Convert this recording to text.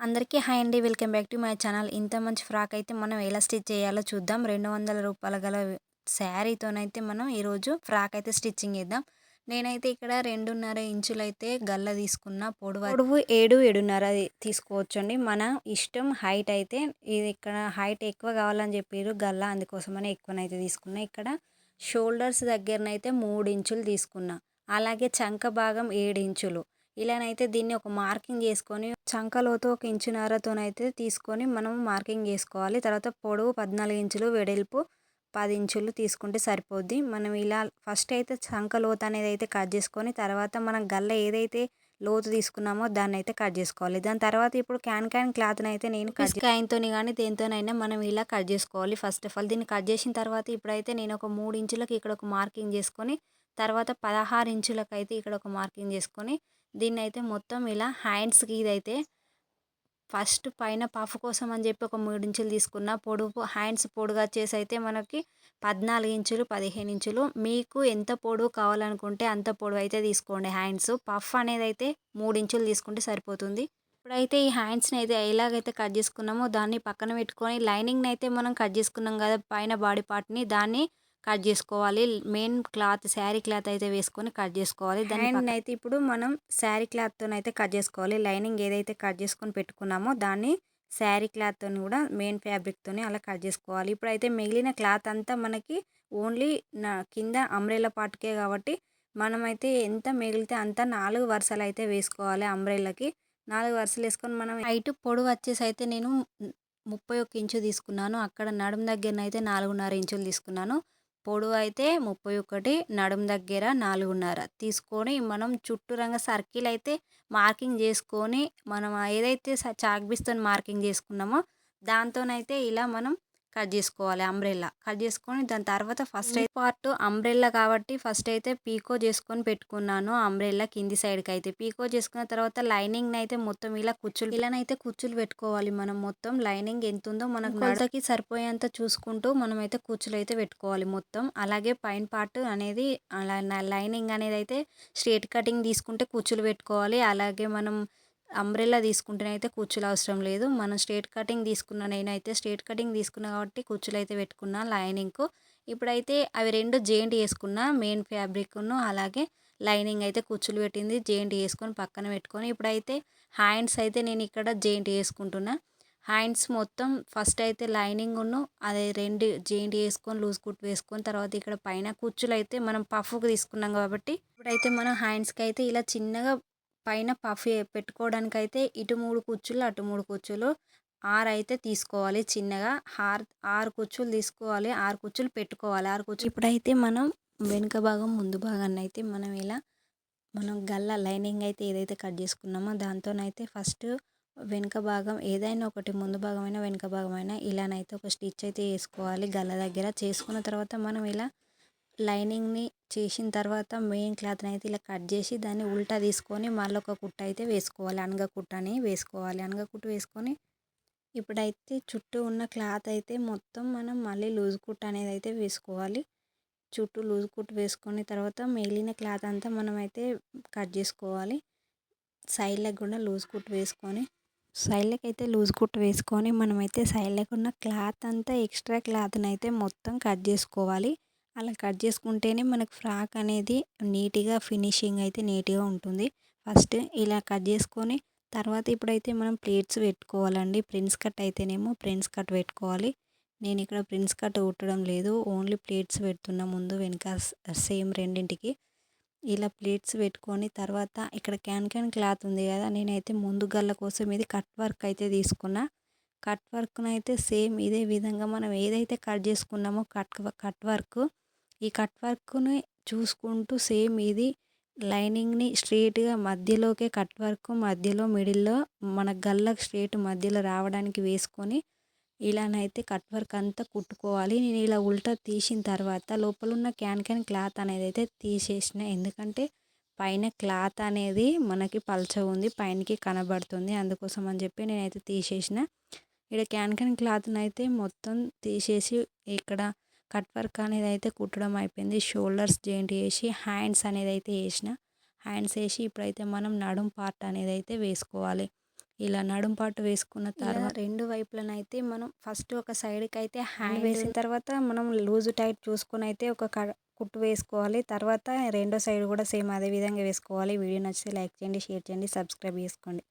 అందరికీ హాయ్ అండి. Welcome back to my channel. ఇంత మంచి ఫ్రాక్ అయితే మనం ఎలా స్టిచ్ చేయాలో చూద్దాం. రూ. 200 గల శారీతోనైతే మనం ఈరోజు ఫ్రాక్ అయితే స్టిచ్చింగ్ చేద్దాం. నేనైతే ఇక్కడ 2.5 ఇంచులైతే గల్ల తీసుకున్న. పొడవు 7, 7.5 తీసుకోవచ్చండి. మన ఇష్టం. హైట్ అయితే ఇది ఇక్కడ హైట్ ఎక్కువ కావాలని చెప్పారు గల్ల, అందుకోసమని ఎక్కువనైతే తీసుకున్నా. ఇక్కడ షోల్డర్స్ దగ్గరనైతే 3 ఇంచులు తీసుకున్నా. అలాగే చంక భాగం 7 ఇంచులు. ఇలానైతే దీన్ని ఒక మార్కింగ్ చేసుకొని చంక లోతు 1 ఇంచున్నరతోనైతే తీసుకొని మనం మార్కింగ్ చేసుకోవాలి. తర్వాత పొడవు 14 ఇంచులు, వెడల్పు 10 ఇంచులు తీసుకుంటే సరిపోద్ది. మనం ఇలా ఫస్ట్ అయితే చంక లోతు అనేది అయితే కట్ చేసుకొని, తర్వాత మనం గల్ల ఏదైతే లోతు తీసుకున్నామో దాన్ని అయితే కట్ చేసుకోవాలి. దాని తర్వాత ఇప్పుడు క్యాన్ క్లాత్ని అయితే నేను కాయిన్తోని కానీ దేనితోనైనా మనం ఇలా కట్ చేసుకోవాలి. ఫస్ట్ ఆఫ్ ఆల్ దీన్ని కట్ చేసిన తర్వాత ఇప్పుడైతే నేను ఒక 3 ఇంచులకి ఇక్కడ ఒక మార్కింగ్ చేసుకొని, తర్వాత 16 ఇంచులకి అయితే ఇక్కడ ఒక మార్కింగ్ చేసుకొని, దీన్నైతే మొత్తం ఇలా హ్యాండ్స్కి ఇదైతే ఫస్ట్ పైన పఫ్ కోసం అని చెప్పి ఒక 3 ఇంచులు తీసుకున్న. పొడుగు హ్యాండ్స్ పొడుగు వచ్చేసి అయితే మనకి 14 ఇంచులు, 15 ఇంచులు. మీకు ఎంత పొడవు కావాలనుకుంటే అంత పొడవు అయితే తీసుకోండి. హ్యాండ్స్ పఫ్ అనేది అయితే 3 ఇంచులు తీసుకుంటే సరిపోతుంది. ఇప్పుడైతే ఈ హ్యాండ్స్ని అయితే ఎలాగైతే కట్ చేసుకున్నామో దాన్ని పక్కన పెట్టుకొని, లైనింగ్ని అయితే మనం కట్ చేసుకున్నాం కదా పైన బాడీ పార్ట్ని, దాన్ని కట్ చేసుకోవాలి. మెయిన్ క్లాత్ శారీ క్లాత్ అయితే వేసుకొని కట్ చేసుకోవాలి. దాన్ని అయితే ఇప్పుడు మనం శారీ క్లాత్తోనైతే కట్ చేసుకోవాలి. లైనింగ్ ఏదైతే కట్ చేసుకొని పెట్టుకున్నామో దాన్ని శారీ క్లాత్తో కూడా మెయిన్ ఫ్యాబ్రిక్తోని అలా కట్ చేసుకోవాలి. ఇప్పుడైతే మిగిలిన క్లాత్ అంతా మనకి ఓన్లీ కింద అంబ్రెల్లా పార్ట్కే కాబట్టి మనమైతే ఎంత మిగిలితే అంత 4 వరుసలు అయితే వేసుకోవాలి. అంబ్రెల్లాకి 4 వరుసలు వేసుకొని మనం హైట్ పొడవు వచ్చేసి అయితే నేను 31 ఇంచు తీసుకున్నాను. అక్కడ నడుము దగ్గరనైతే 4.5 ఇంచులు తీసుకున్నాను. పొడవు అయితే 31, నడుము దగ్గర 4.5 తీసుకొని మనం చుట్టూరంగా సర్కిల్ అయితే మార్కింగ్ చేసుకొని, మనం ఏదైతే చాక్ పీస్‌తోని మార్కింగ్ చేసుకున్నామో దాంతోనైతే ఇలా మనం కట్ చేసుకోవాలి. అంబ్రెల్లా కట్ చేసుకొని దాని తర్వాత ఫస్ట్ అయితే పార్ట్ అంబ్రెల్లా కాబట్టి ఫస్ట్ అయితే పీకో చేసుకొని పెట్టుకున్నాను. అంబ్రెల్లా కింది సైడ్కి అయితే పీకో చేసుకున్న తర్వాత లైనింగ్ అయితే మొత్తం ఇలా ఇలానైతే కుచ్చులు పెట్టుకోవాలి. మనం మొత్తం లైనింగ్ ఎంత ఉందో మనకు కొలతకి సరిపోయేంత చూసుకుంటూ మనమైతే కుచ్చులు అయితే పెట్టుకోవాలి మొత్తం. అలాగే పైన పార్ట్ అనేది లైనింగ్ అనేది అయితే స్ట్రేట్ కటింగ్ తీసుకుంటే కుచ్చులు పెట్టుకోవాలి. అలాగే మనం అంబ్రెల్లా తీసుకుంటేనైతే కుచ్చులు అవసరం లేదు. మనం స్ట్రేట్ కటింగ్ తీసుకున్న, నేనైతే స్ట్రేట్ కటింగ్ తీసుకున్నా కాబట్టి కుచ్చులు అయితే పెట్టుకున్నా లైనింగ్కు. ఇప్పుడైతే అవి 2 జాయింట్ చేసుకున్నా, మెయిన్ ఫ్యాబ్రిక్ను అలాగే లైనింగ్ అయితే కుచ్చులు పెట్టింది జాయింట్ చేసుకొని పక్కన పెట్టుకొని, ఇప్పుడైతే హ్యాండ్స్ అయితే నేను ఇక్కడ జాయింట్ చేసుకుంటున్నా. హ్యాండ్స్ మొత్తం ఫస్ట్ అయితే లైనింగ్ను అదే 2 జాయింట్ చేసుకొని లూజ్ కుట్టు వేసుకొని, తర్వాత ఇక్కడ పైన కుచ్చులు అయితే మనం పఫ్కి తీసుకున్నాం కాబట్టి ఇప్పుడైతే మనం హ్యాండ్స్కి అయితే ఇలా చిన్నగా పైన పఫ్ పెట్టుకోవడానికైతే ఇటు 3 కుచ్చులు, అటు 3 కుచ్చులు 6 అయితే తీసుకోవాలి. చిన్నగా 6 కుచ్చులు తీసుకోవాలి. 6 కుచ్చులు పెట్టుకోవాలి. 6 కుచ్చులు ఇప్పుడైతే మనం వెనుక భాగం ముందు భాగాన్ని అయితే మనం గల్ల లైనింగ్ అయితే ఏదైతే కట్ చేసుకున్నామో దాంతోనైతే ఫస్ట్ వెనుక భాగం ఏదైనా ఒకటి, ముందు భాగమైనా వెనుక భాగమైనా ఇలానైతే ఒక స్టిచ్ అయితే వేసుకోవాలి. గల్ల దగ్గర చేసుకున్న తర్వాత మనం ఇలా లైనింగ్ని చేసిన తర్వాత మెయిన్ క్లాత్ని అయితే ఇలా కట్ చేసి దాన్ని ఉల్టా తీసుకొని మళ్ళీ ఒక కుట్టు అయితే వేసుకోవాలి. అనగ కుట్టు అని వేసుకోవాలి. అనగ కుట్టు వేసుకొని ఇప్పుడైతే చుట్టూ ఉన్న క్లాత్ అయితే మొత్తం మనం మళ్ళీ లూజ్ కుట్టు అనేది అయితే వేసుకోవాలి. చుట్టూ లూజ్ కుట్టు వేసుకొని తర్వాత మిగిలిన క్లాత్ అంతా మనమైతే కట్ చేసుకోవాలి. సైడ్లకు కూడా లూజ్ కుట్టు వేసుకొని, సైడ్లకి అయితే లూజ్ కుట్టు వేసుకొని మనమైతే సైడ్లకు ఉన్న క్లాత్ అంతా ఎక్స్ట్రా క్లాత్ని అయితే మొత్తం కట్ చేసుకోవాలి. అలా కట్ చేసుకుంటేనే మనకు ఫ్రాక్ అనేది నీట్గా ఫినిషింగ్ అయితే నీట్గా ఉంటుంది. ఫస్ట్ ఇలా కట్ చేసుకొని తర్వాత ఇప్పుడైతే మనం ప్లేట్స్ పెట్టుకోవాలండి. ప్రిన్స్ కట్ అయితేనేమో ప్రిన్స్ కట్ పెట్టుకోవాలి. నేను ఇక్కడ ప్రిన్స్ కట్ కుట్టడం లేదు, ఓన్లీ ప్లేట్స్ పెడుతున్నా ముందు వెనుక సేమ్ రెండింటికి. ఇలా ప్లేట్స్ పెట్టుకొని తర్వాత ఇక్కడ క్యాన్ క్లాత్ ఉంది కదా, నేనైతే ముందు గల్ల కోసం ఇది కట్ వర్క్ అయితే తీసుకున్నా. కట్ వర్క్ను అయితే సేమ్ ఇదే విధంగా మనం ఏదైతే కట్ చేసుకున్నామో కట్ వర్క్, ఈ కట్ వర్క్ని చూసుకుంటూ సేమ్ ఇది లైనింగ్ని స్ట్రేట్గా మధ్యలోకే కట్ వర్క్ మధ్యలో మిడిల్లో మన గల్లకు స్ట్రేట్ మధ్యలో రావడానికి వేసుకొని ఇలానైతే కట్ వర్క్ అంతా కుట్టుకోవాలి. నేను ఇలా ఉల్టా తీసిన తర్వాత లోపల ఉన్న క్యాన్ క్లాత్ అనేది అయితే తీసేసిన, ఎందుకంటే పైన క్లాత్ అనేది మనకి పల్చగా ఉంది, పైనకి కనబడుతుంది, అందుకోసం అని చెప్పి నేనైతే తీసేసిన. ఇక్కడ క్యాన్ క్లాత్ని అయితే మొత్తం తీసేసి ఇక్కడ కట్ వర్క్ అనేది అయితే కుట్టడం అయిపోయింది. షోల్డర్స్ జాయింట్ చేసి హ్యాండ్స్ అనేది అయితే వేసిన. హ్యాండ్స్ వేసి ఇప్పుడైతే మనం నడుం పార్ట్ అనేది అయితే వేసుకోవాలి. ఇలా నడుం పాటు వేసుకున్న తర్వాత రెండు వైపులనైతే మనం ఫస్ట్ ఒక సైడ్‌కైతే హ్యాండ్ వేసిన తర్వాత మనం లూజ్ టైట్ చూసుకొని అయితే ఒక కుట్టు వేసుకోవాలి. తర్వాత రెండో సైడ్ కూడా సేమ్ అదే విధంగా వేసుకోవాలి. వీడియో నచ్చితే లైక్ చేయండి, షేర్ చేయండి, సబ్స్క్రైబ్ చేసుకోండి.